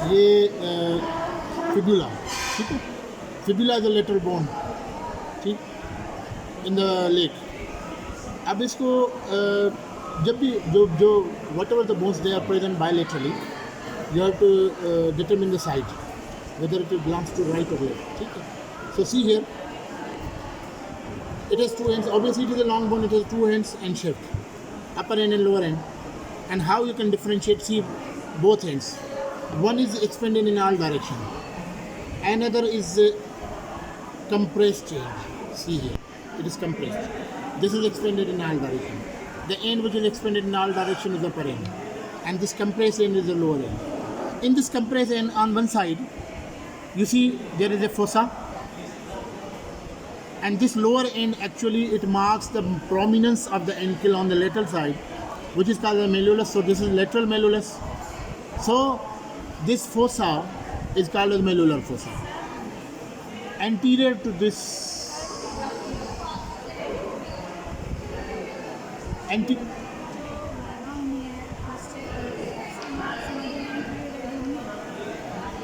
ये फिबुला, ठीक है. Fibula is a lateral bone, ठीक, इन द लेग. अब इसको जब भी जो whatever the bones they are present bilaterally, you have to determine the side whether it belongs to right or left. Okay. So see here, it has two ends. Obviously it is a long bone, it has two ends and shaft, upper end and lower end. And how you can differentiate, see both ends. One is expanded in all direction, another is compressed end. See here, it is compressed. This is expanded in all direction. The end which is expanded in all direction is the upper end, and this compressed end is the lower end. In this compressed end, on one side, you see there is a fossa, and this lower end actually it marks the prominence of the ankle on the lateral side, which is called the malleolus. So this is lateral malleolus. So this fossa is called as malleolar fossa. Anterior to this,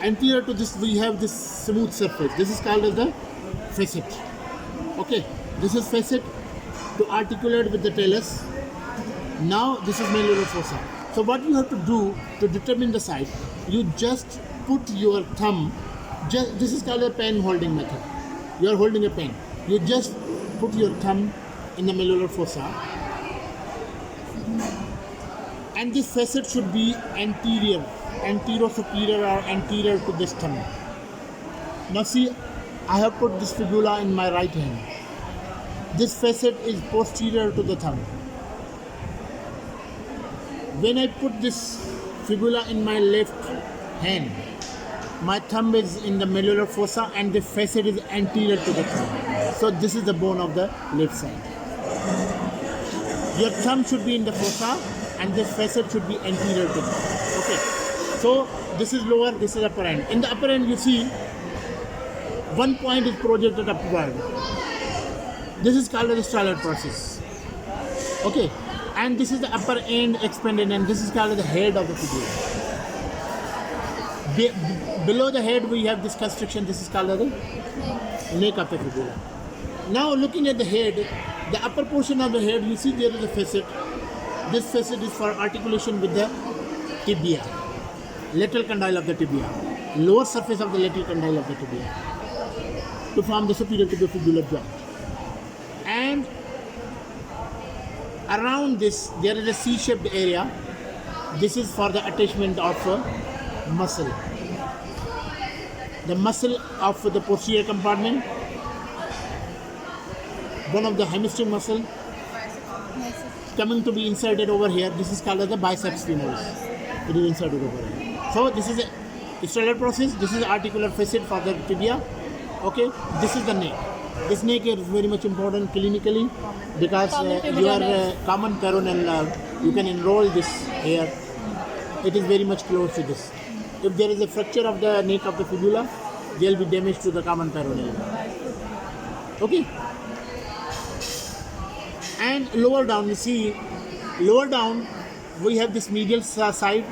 anterior to this we have this smooth surface. This is called as the facet. Okay, this is facet to articulate with the talus. Now this is malleolar fossa. So what you have to do to determine the side, you just put your thumb, this is called a pen holding method. You are holding a pen. You just put your thumb in the malleolar fossa, and this facet should be anterior-superior or anterior to this thumb. Now see, I have put this fibula in my right hand. This facet is posterior to the thumb. When I put this fibula in my left hand, my thumb is in the malleolar fossa and the facet is anterior to the thumb. So this is the bone of the left side. Your thumb should be in the fossa and this facet should be anterior to it. Okay. So this is lower, this is upper end. In the upper end you see one point is projected upward. This is called the styloid process. Okay. And this is the upper end expanded, and this is called the head of the fibula. Below the head we have this constriction. This is called the neck of the fibula. Now looking at the head, the upper portion of the head, you see there is a facet. This facet is for articulation with the tibia, lateral condyle of the tibia, lower surface of the lateral condyle of the tibia, to form the superior tibiofibular joint. And around this there is a C-shaped area. This is for the attachment of muscle. The muscle of the posterior compartment, one of the hamstring muscle, coming to be inserted over here. This is called as the biceps femoris. It is inserted over here. So this is a styloid process. This is articular facet for the tibia. Okay, this is the neck. This neck is very much important clinically because your common peroneal, you can enroll this here. It is very much close to this. If there is a fracture of the neck of the fibula, there will be damage to the common peroneal. Okay. And lower down, you see, lower down we have this medial side.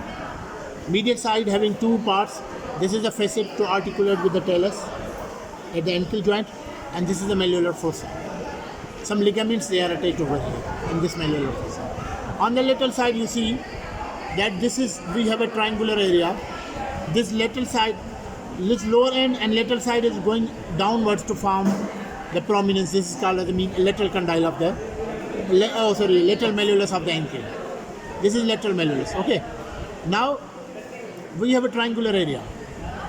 Medial side having two parts. This is the facet to articulate with the talus at the ankle joint, and this is the malleolar fossa. Some ligaments they are attached over here in this malleolar fossa. On the lateral side you see that we have a triangular area. This lateral side, this lower end and lateral side is going downwards to form the prominence. This is called as the lateral condyle of the lateral malleolus of the ankle. This is lateral malleolus. Okay. Now we have a triangular area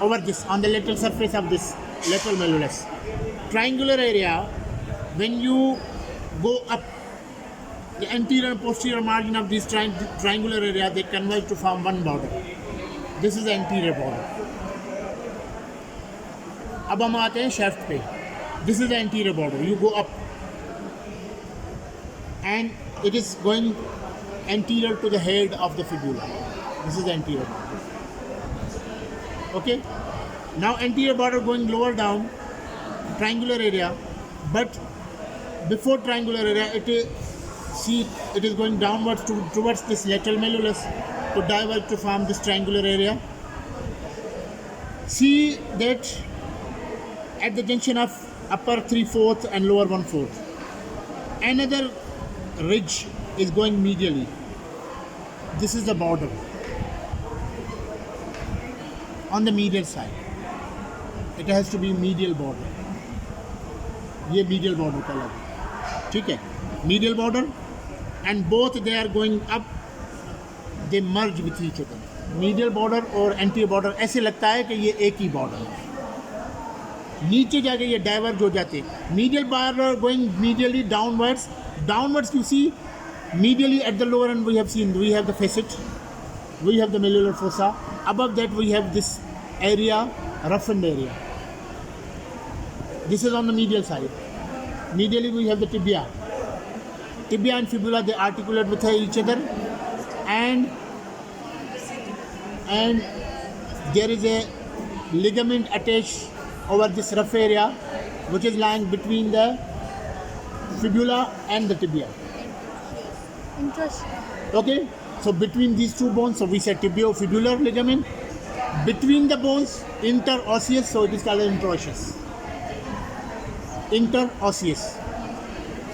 over this on the lateral surface of this lateral malleolus. Triangular area, when you go up, the anterior and posterior margin of this triangular area, they converge to form one border. This is the anterior border. अब हम आते हैं shaft पे. This is the anterior border. You go up, and it is going anterior to the head of the fibula. This is the anterior border. Okay. Now anterior border going lower down, triangular area, but before triangular area, it is going downwards towards this lateral malleolus to diverge to form this triangular area. See that at the junction of upper 3/4 and lower 1/4, another ridge is going medially. This is the border on the medial side. It has to be medial border. ये medial border कहलाता है, ठीक है? Medial border, and both they are going up. They merge with each other. Medial border और anterior border ऐसे लगता है कि ये एक ही border है. नीचे जाके ये diverge हो जाते हैं. Medial border going medially downwards. Downwards you see, medially at the lower end we have the facet, we have the malleolar fossa. Above that we have this area, roughened area. This is on the medial side. Medially we have the tibia. Tibia and fibula, they articulate with each other, and there is a ligament attached over this rough area which is lying between the fibula and the tibia. Interesting. Okay, so between these two bones, so we say tibiofibular ligament. Between the bones, interosseous, so it is called interosseous. Interosseous.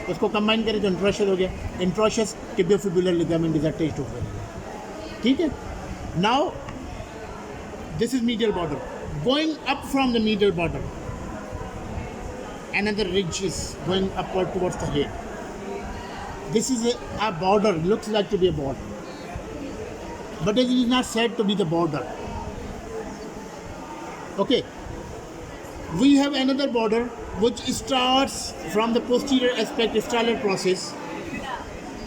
उसको combine करें तो interosseous हो गया. Interosseous tibiofibular ligament is attached to it. ठीक है. Now this is medial border. Going up from the medial border, another ridge is going upward towards the head. This is a border, looks like to be a border, but it is not said to be the border. Okay, we have another border which starts from the posterior aspect, stellar process.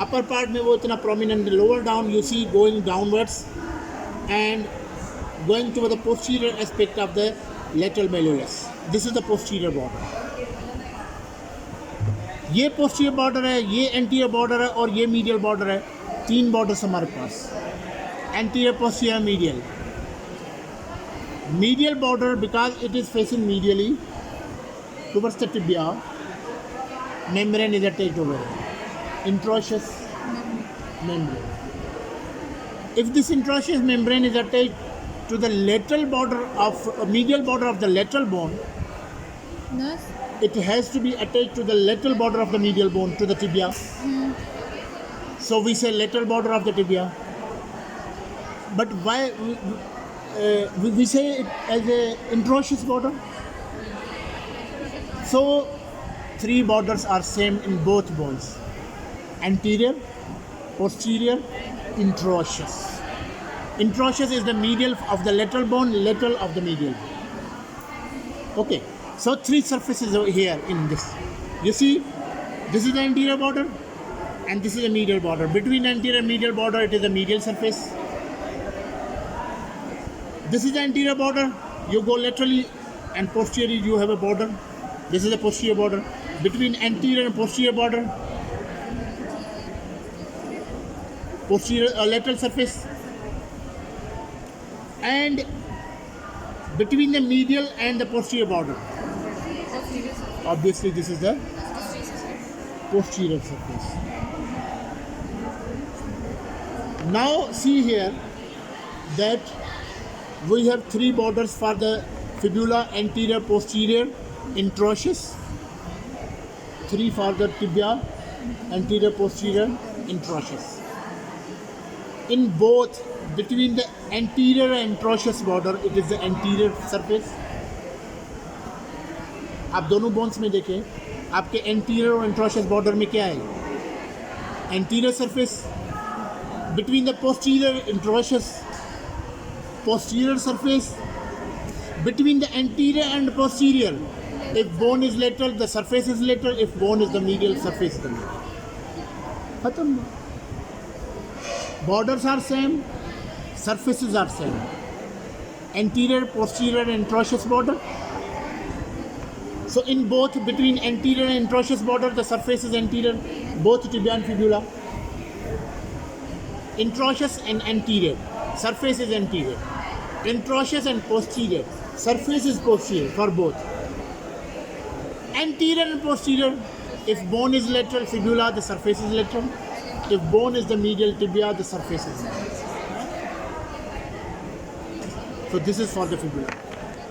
Upper part में वो इतना prominent, lower down you see going downwards and going to the posterior aspect of the lateral malleolus. This is the posterior border. ये posterior border है, ये anterior border है और ये medial border है. तीन borders हमारे पास, anterior, posterior, medial. Medial border, because it is facing medially towards the tibia, membrane is attached over it. Interosseous membrane. If this interosseous membrane is attached to the lateral border of medial border of the lateral bone, Yes. it has to be attached to the lateral border of the medial bone, to the tibia. So we say lateral border of the tibia. But why we say it as a interosseous border? So three borders are same in both bones: anterior, posterior, interosseous. Interosseous is the medial of the lateral bone, lateral of the medial. Okay, so three surfaces over here in this. You see, this is the anterior border and this is the medial border. Between anterior and medial border, it is the medial surface. This is the anterior border. You go laterally and posteriorly, you have a border. This is the posterior border. Between anterior and posterior border, posterior lateral surface, and between the medial and the posterior border, obviously this is the posterior surface. Now see here that we have three borders for the fibula: anterior, posterior, interosseous. Three for the tibia: anterior, posterior, interosseous. In both, between the anterior and interosseous border, it is the anterior surface. आप दोनों bones में देखें, आपके anterior और interosseous border में क्या है? Anterior surface. Between the posterior interosseous, posterior surface. Between the anterior and posterior, if bone is lateral, the surface is lateral. If bone is the medial, surface is the medial. Khatam. Borders are same, surfaces are same. Anterior, posterior, and interosseous border. So in both, between anterior and interosseous border, the surface is anterior, both tibia and fibula. Interosseous and anterior, surface is anterior. Interosseous and posterior, surface is posterior for both. Anterior and posterior, if bone is lateral fibula, the surface is lateral. If bone is the medial tibia, the surface is medial. So this is for the fibula.